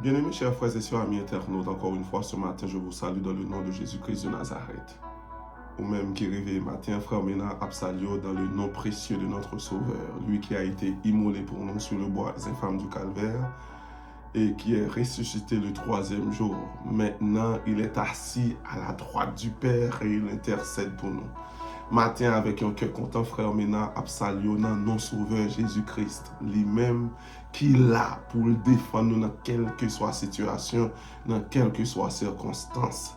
Bien-aimés chers frères et sœurs, amis internautes, encore une fois ce matin, je vous salue dans le nom de Jésus-Christ de Nazareth. Ou même qui réveille matin, frère Ménard Absalio, dans le nom précieux de notre Sauveur, lui qui a été immolé pour nous sur le bois infâme du Calvaire et qui est ressuscité le troisième jour. Maintenant, il est assis à la droite du Père et il intercède pour nous. Matin, avec un cœur content, frère Ménard Absalio, dans non sauveur Jésus-Christ, lui-même qui est là pour le défendre dans quelle que soit la situation, dans quelle que soit la circonstance.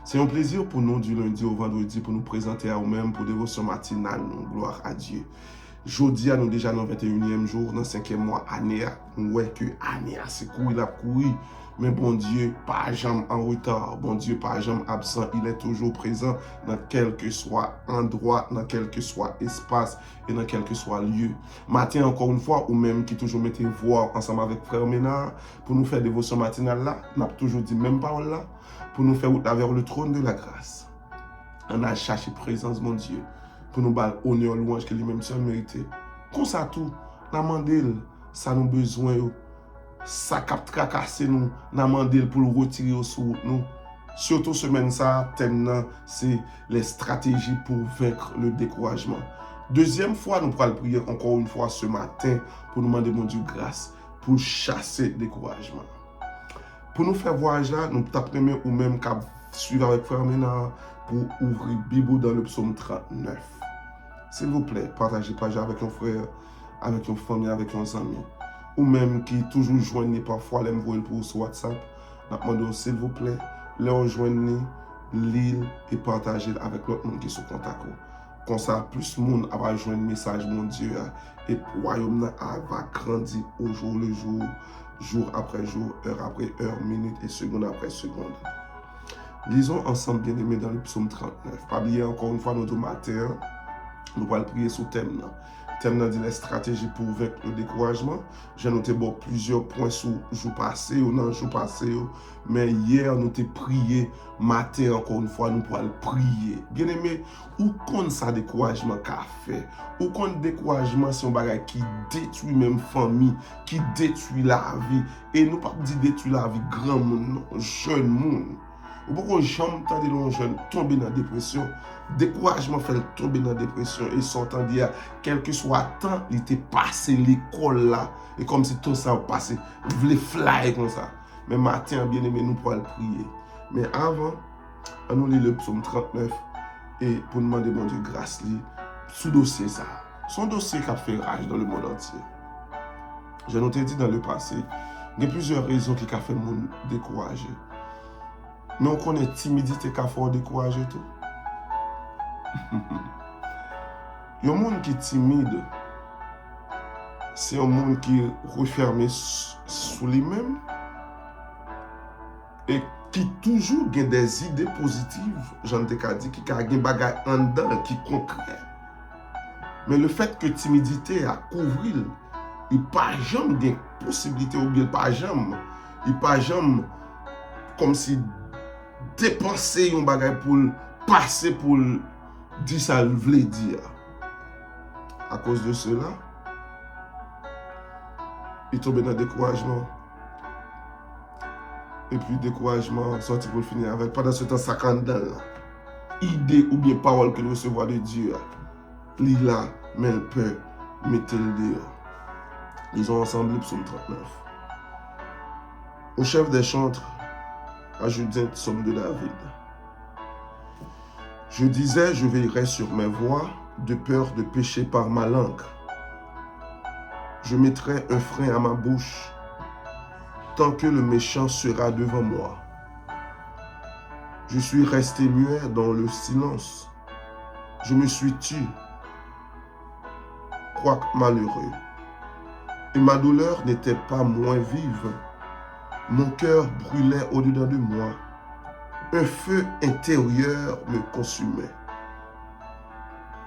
C'est un plaisir pour nous du lundi au vendredi pour nous présenter à nous-mêmes pour dévotion matinale, gloire à Dieu. Jeudi, nous déjà dans le 21e jour, dans le 5e mois, année, ouais que année, c'est couru, il a couru. Mais bon Dieu, pas jamais en retard, bon Dieu, pas jamais absent, il est toujours présent dans quel que soit endroit, dans quel que soit espace et dans quel que soit lieu. Matin, encore une fois, ou même qui toujours mettez voix ensemble avec Frère Ménard, pour nous faire dévotion matinale là, on a toujours dit même parole là, pour nous faire route vers le trône de la grâce. On a cherché présence, mon Dieu, pour nous battre honneur, louange que lui-même seul mérité. Comme ça tout, on a demandé ça nous besoin, ça cap tracasser nous, on a demandé pour le retirer sous nous. Surtout semaine ça, thème c'est les stratégies pour vaincre le découragement. Deuxième fois, nous pourrons prier encore une fois ce matin pour nous demander mon Dieu grâce pour chasser le découragement. Pour nous faire voyager, nous tapons ou même qu'à suivre avec Frère Ménard pour ouvrir la Bible dans le psaume 39. S'il vous plaît, partagez page avec un frère, avec une famille, avec un ami. Ou même qui toujours joignent parfois les envoyer pour sur WhatsApp. Nous demandons s'il vous plaît, les rejoindre, lire et partager avec l'autre monde qui sont en contact. Comme ça, plus de monde va joindre le message, mon Dieu, et le royaume va grandir au jour le jour, jour après jour, heure après heure, minute et seconde après seconde. Lisons ensemble, bien-aimés, dans le psaume 39. Pas oublier encore une fois notre matin, nous allons prier sur le thème. Le thème dit les stratégies pour vaincre le découragement. J'ai noté bon, plusieurs points sur le jour passé, mais hier, nous avons prié. Matin, encore une fois, nous pourrons prier. Bien-aimés, où compte ça découragement qu'a fait? Où compte découragement, c'est un bagage qui détruit même famille, qui détruit la vie. Et nous ne pouvons pas dire détruire la vie grand monde, jeune monde. Ou pourquoi jamais tendez les jeunes tomber dans la dépression, découragement fait tomber dans la dépression et sortant dire quel que soit temps, il était passé l'école là et comme si tout ça passé, il voulait fly comme ça. Mais matin, bien aimé, nous pourrons prier. Mais avant, on nous lit le psaume 39 et pour demander mon Dieu grâce sous dossier ça. Son dossier qui a fait rage dans le monde entier. Je nous ai dit dans le passé, il y a plusieurs raisons qui ont fait le monde découragé. Mais on connaît timidité qui a fait décourager tout. Il y a un monde qui est timide. C'est un monde qui est refermé sur lui-même et qui toujours a des idées positives, j'en ai dit, qui a des bagages en dedans, qui est concret. Mais le fait que la timidité a couvert, il n'y a pas jamais de possibilité ou bien il n'y a pas jamais comme si dépenser un bagage pour passer pour dire ça le voulait dire. À cause de cela, il tombe dans le découragement. Et puis découragement, sorti pour finir avec. Pendant ce temps, ça candale. Idée ou bien parole qu'il recevoir de Dieu. Il là, mais il peut mettre le dehors. Ils ont ensemble le psaume 39. Au chef des chantres, ajoute un psaume de David. Je disais, je veillerai sur mes voies, de peur de pécher par ma langue. Je mettrai un frein à ma bouche, tant que le méchant sera devant moi. Je suis resté muet dans le silence. Je me suis tu, quoique malheureux. Et ma douleur n'était pas moins vive. Mon cœur brûlait au-dedans de moi. Un feu intérieur me consumait.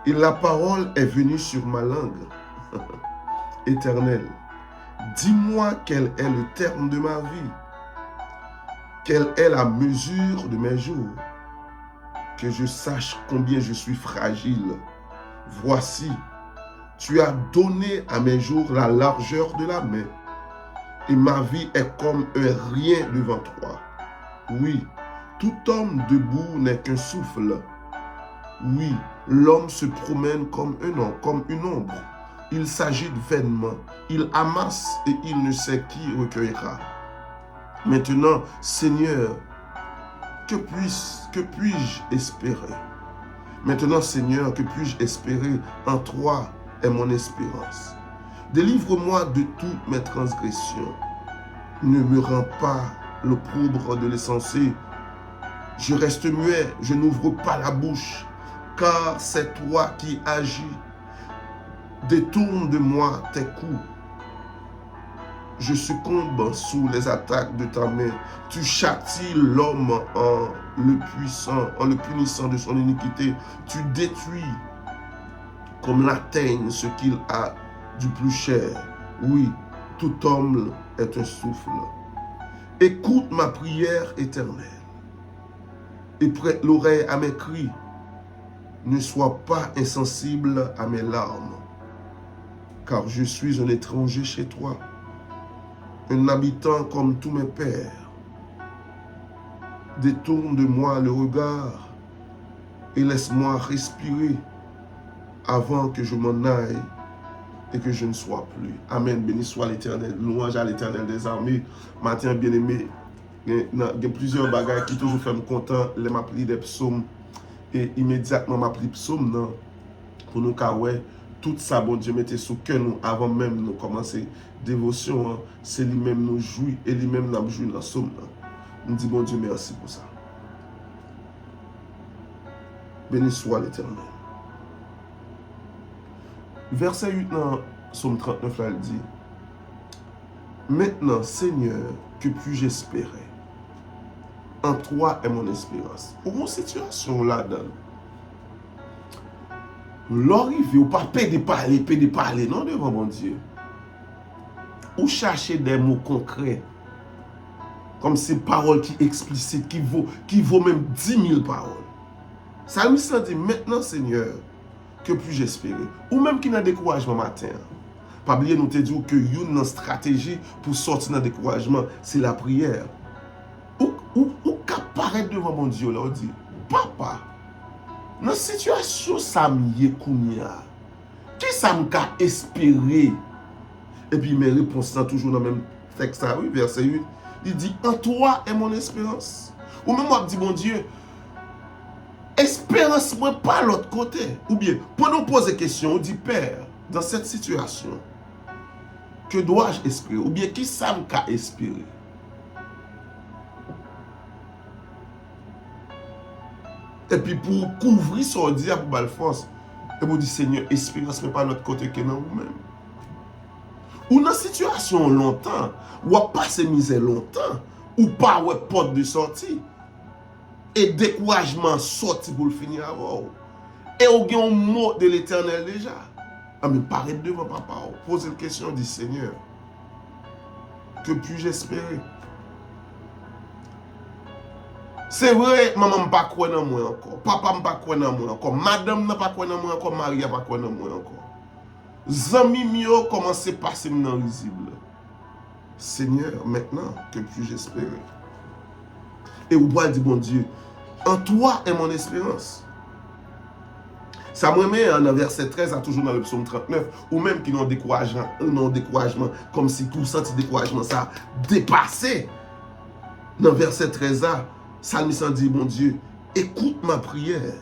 Et la parole est venue sur ma langue. Éternel, dis-moi quel est le terme de ma vie. Quelle est la mesure de mes jours. Que je sache combien je suis fragile. Voici, tu as donné à mes jours la largeur de la main. et ma vie est comme un rien devant toi. Oui, tout homme debout n'est qu'un souffle. Oui, l'homme se promène comme une ombre. Il s'agite vainement, il amasse et il ne sait qui recueillera. Maintenant, Seigneur, que puis-je espérer? Maintenant, Seigneur, que puis-je espérer? En toi est mon espérance. Délivre-moi de toutes mes transgressions. Ne me rends pas l'opprobre de l'insensé. Je reste muet, je n'ouvre pas la bouche, car c'est toi qui agis. Détourne de moi tes coups. Je succombe sous les attaques de ta main. Tu châties l'homme en le punissant de son iniquité. Tu détruis comme la teigne ce qu'il a du plus cher. Oui, tout homme est un souffle. Écoute ma prière éternelle et prête l'oreille à mes cris. Ne sois pas insensible à mes larmes, car je suis un étranger chez toi, un habitant comme tous mes pères. Détourne de moi le regard et laisse-moi respirer avant que je m'en aille et que je ne sois plus. Amen. Béni soit l'Éternel. Louange à l'Éternel des armées. Matin bien-aimé, il y a plusieurs bagages qui toujours font content. Les m'appli des psaumes et immédiatement m'appli psaume pour nous ouais, tout ça, bon Dieu, mettez sous cœur nous avant même nous commencer dévotion. C'est lui-même nous jouit et lui-même nous jouit dans le psaume. Nous dit bon Dieu, merci pour ça. Béni soit l'Éternel. Verset 8 dans Psaume 39, là, il dit: Maintenant, Seigneur, que puis-je espérer? En toi est mon espérance. Pour une situation là-dedans, l'arrivée, ou pas paix de parler, non, devant mon Dieu. Ou chercher des mots concrets, comme ces paroles qui explicites, qui vaut même 10 000 paroles. Ça nous dit, maintenant, Seigneur, que puis-je espérer? Ou même qui n'a découragement matin. Pas oublier, nous te disons que une stratégie pour sortir dans le découragement, c'est la prière. Ou qu'apparaître devant mon Dieu, là, on dit, Papa, dans la situation, ça m'y est kounia. Qui ça m'a espéré? Et puis mes réponses sont toujours dans le même texte, oui, verset 8. Il dit, en toi est mon espérance. Ou même moi, je dis, mon Dieu, espérance-moi pas l'autre côté. Ou bien, pour nous poser question, on dit, Père, dans cette situation, que dois-je espérer? Ou bien, qui ça m'a espéré? Et puis, pour couvrir son dia pour belle force, et vous dites, Seigneur, espérance, mais pas l'autre côté que dans vous-même. Ou dans une situation longtemps, ou à passer misère longtemps, ou pas ouais porte de sortie, et découragement sorti pour le finir avant. Et on a un mot de l'Éternel déjà. Ah, mais paraître devant papa, poser une question, dit Seigneur, que puis-je espérer? C'est vrai, maman n'a pas croire dans moi encore, papa n'a pas croire dans moi encore, madame n'a pas croire dans moi encore, Marie n'a pas croire dans moi encore. Zami mio commence à passer dans le risible. Seigneur, maintenant, que puis-je espérer? Et vous pouvez dire, bon Dieu, en toi est mon espérance. Ça me met dans verset 13, toujours dans le psaume 39, ou même qui n'ont découragement, comme si tout senti découragement, ça a dépassé. Dans verset 13, Psalmiste dit, bon Dieu, écoute ma prière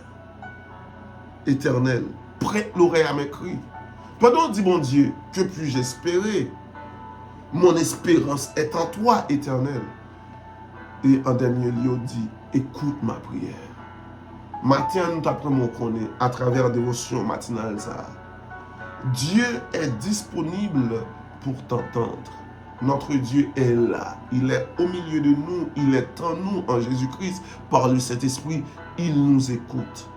éternelle, prête l'oreille à mes cris. Pendant on dit, bon Dieu, que puis-je espérer? Mon espérance est en toi, éternel. Et en dernier lieu, dit, écoute ma prière. Matin, nous t'apprenons qu'on est à travers la dévotion matinale. Dieu est disponible pour t'entendre. Notre Dieu est là. Il est au milieu de nous. Il est en nous, en Jésus-Christ. Par le Saint-Esprit, il nous écoute.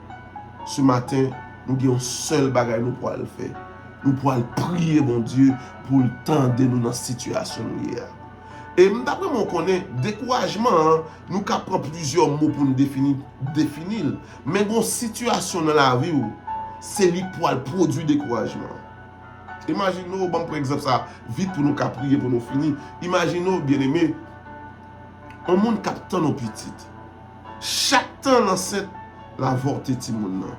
Ce matin, nous avons un seul bagage nous pour le faire. Nous pouvons prier, mon Dieu, pour le temps de nous dans la situation hier. Et d'après moi, on connaît découragement, nous avons plusieurs mots pour nous définir. Mais une situation dans la vie, c'est lui pour produire découragement. Imaginez, bon, par exemple, ça, vite pour nous prier, pour nous finir. Imaginez, bien aimé, un monde captant nos petites. Chaque temps, l'enceinte, la vorté ti moun nan.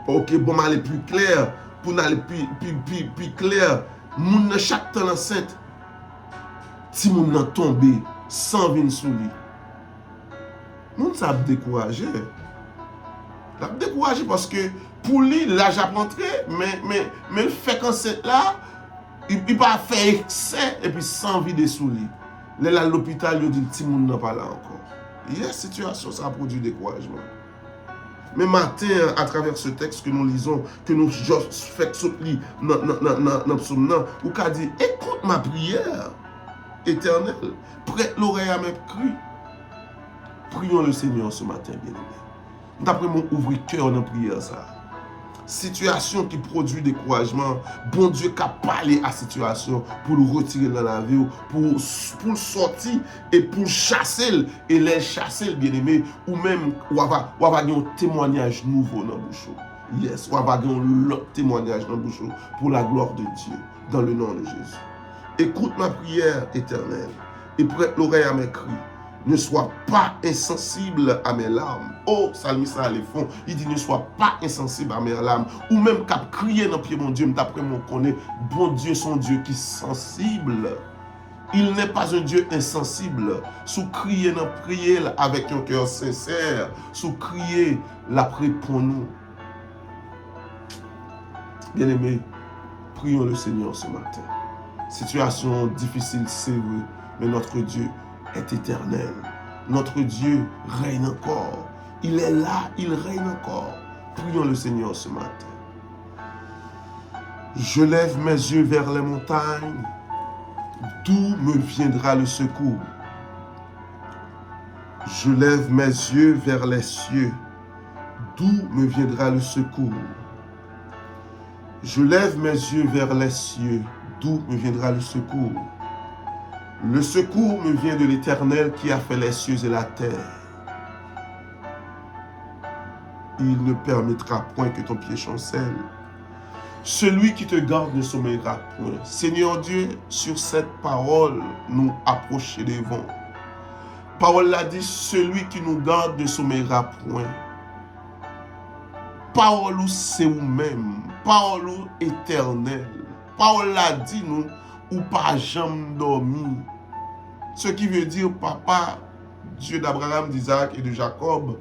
Ok, bon, aller plus clair, pour aller plus clair, moun nan chaque temps l'enceinte, ti moun nan tombe, sans vin sou li. Moun sa ap découragé. La ap découragé parce que pour lui, l'âge a rentré, mais le fait qu'enceinte là, il pas fait excès et puis sans vide sous lui. Là, à l'hôpital, il dit ti moun nan pas là encore. Il y a une situation, ça a produit découragement. Mais matin, à travers ce texte que nous lisons, que nous faisons sortir dans le psaume, ou qu'a dit, écoute ma prière éternelle, prête l'oreille à mes cris. Prions le Seigneur ce matin, bien-aimé. D'après mon ouvre-cœur dans la prière, ça. Situation qui produit découragement, bon Dieu qui a parlé à la situation pour le retirer dans la vie, pour le sortir et pour le chasser, et les chasser, bien-aimé, ou même, ou avoir un témoignage nouveau dans le bouchon. Yes, ou avoir un autre témoignage dans le bouchon pour la gloire de Dieu, dans le nom de Jésus. Écoute ma prière éternelle et prête l'oreille à mes cris. Ne sois pas insensible à mes larmes. Oh, Salmiste à fond. Il dit ne sois pas insensible à mes larmes. Ou même qu'à crier dans le pied, mon Dieu, d'après mon connaît, bon Dieu, son Dieu qui est sensible. Il n'est pas un Dieu insensible. Sous crier dans prier avec un cœur sincère. Sous crier la prière pour nous. Bien-aimés, prions le Seigneur ce matin. Situation difficile, c'est vrai, mais notre Dieu est éternel. Notre Dieu règne encore. Il est là, il règne encore. Prions le Seigneur ce matin. Je lève mes yeux vers les montagnes. D'où me viendra le secours? Je lève mes yeux vers les cieux. D'où me viendra le secours? Je lève mes yeux vers les cieux. D'où me viendra le secours? Le secours me vient de l'Éternel qui a fait les cieux et la terre. Il ne permettra point que ton pied chancelle. Celui qui te garde ne sommeillera point. Seigneur Dieu, sur cette parole, nous approcher des vents. Parole l'a dit, celui qui nous garde ne sommeillera point. Parole c'est vous-même. Parole éternelle. Parole l'a dit, nous, ou pas jamais dormi. Ce qui veut dire, Papa, Dieu d'Abraham, d'Isaac et de Jacob,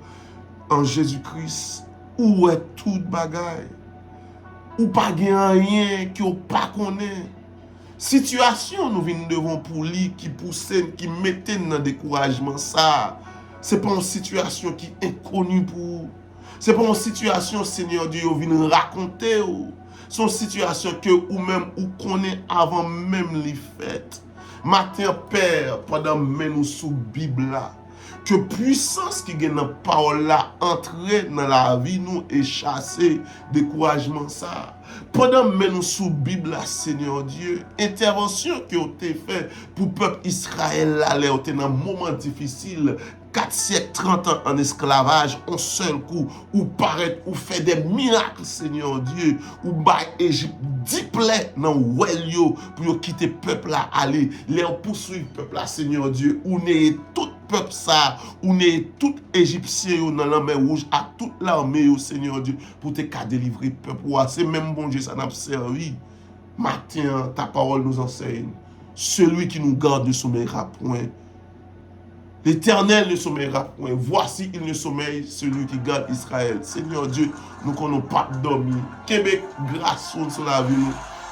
en Jésus-Christ, où est toute bagaille? Ou pas rien qui ou pas connaît. Situation nous venons devant pour lui qui poussait, qui mettait dans le découragement ça. C'est pas une situation qui est inconnue pour vous. C'est pas une situation, Seigneur Dieu, vous venez raconter. C'est une situation que ou même ou connaît avant même les fêtes. Matin, Père, pendant que nous sous Bible là, que puissance qui gagne dans la parole là entre dans la vie nous et chasser découragement ça. Pendant que nous sous Bible là, Seigneur Dieu, intervention qui a été faite pour le peuple Israël là, dans un moment difficile, 4 siècles, 30 ans en esclavage, en seul coup, ou paraître, ou fait des miracles, Seigneur Dieu, ou bail Égypte, 10 plaies dans Welio, pour quitter le peuple là, aller, les poursuivre le peuple là, Seigneur Dieu, ou n'est tout peuple ça, ou n'est tout Égyptien dans la mer rouge, à toute l'armée, Seigneur Dieu, pour te délivrer le peuple. C'est même bon Dieu, ça n'a pas servi. Matin, ta parole nous enseigne, celui qui nous garde ne sommeillera point. L'Éternel ne sommeillera point. Voici, il ne sommeille celui qui garde Israël. Seigneur Dieu, nous ne connaissons pas dormir. Québec, grâce sur la vie.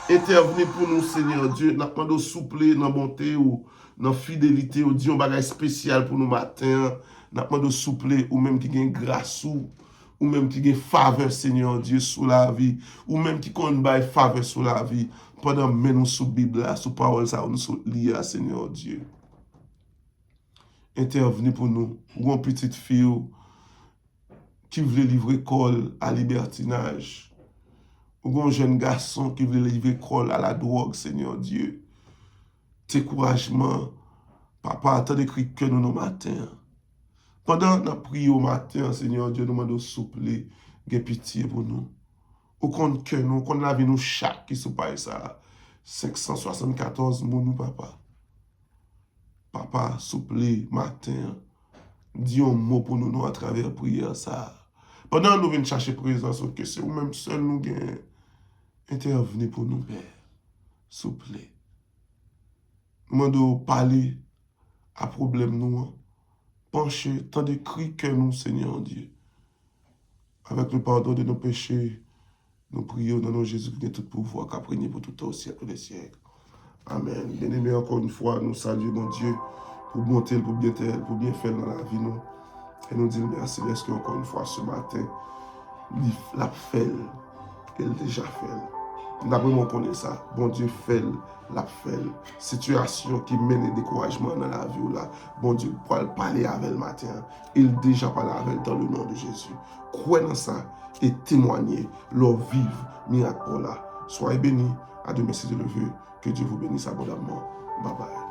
Intervenez pour nous, Seigneur Dieu. Nous avons souple dans la bonté ou dans la fidélité. Ou Dieu, un bagage spécial pour nous matin. Nous avons souple ou même qui gagne grâce ou même qui gagne faveur, Seigneur Dieu, sous la vie. Ou même qui connaît faveur sous la vie. Pendant que nous sous la Bible, sous la parole, nous sommes liés, Seigneur Dieu. Intervenez pour nous, ou une petite fille qui voulait livrer col à libertinage, ou un jeune garçon qui voulait livrer col à la drogue, Seigneur Dieu. Découragement, papa, attendez que nous nos matins. Pendant que nous prions au matin, Seigneur Dieu, nous demandons souple, pitié pour nous. Au compte que nous, qu'on la vie nous chaque qui se passe ça. 574 mon papa. Papa, souple, matin, dis un mot pour nous à travers prière ça. Pendant que nous venons chercher présence, que c'est ou même seul nous gagnons, intervenez pour nous, Père. Souple. Nous devons parler à problème nous. Pencher, tant de cris que nous, Seigneur Dieu. Avec le pardon de nos péchés, nous prions dans nos Jésus qui a tout pouvoir, qui a prégné pour tout au siècle des siècles. Amen. Bien-aimés, encore une fois, nous saluons mon Dieu pour monter, pour bien faire dans la vie. Nous. Et nous disons merci parce qu'encore une fois, ce matin, la fait, elle déjà fait. Nous avons connu ça. Bon Dieu fait, la fait. Situation qui mène au découragement dans la vie, là, bon Dieu, pour parler avec le matin, il déjà parle avec dans le nom de Jésus. Croyez dans ça et témoignez leur vivre miracle là. Soyez bénis. À demain si Dieu le veut. Que Dieu vous bénisse abondamment. Bye bye.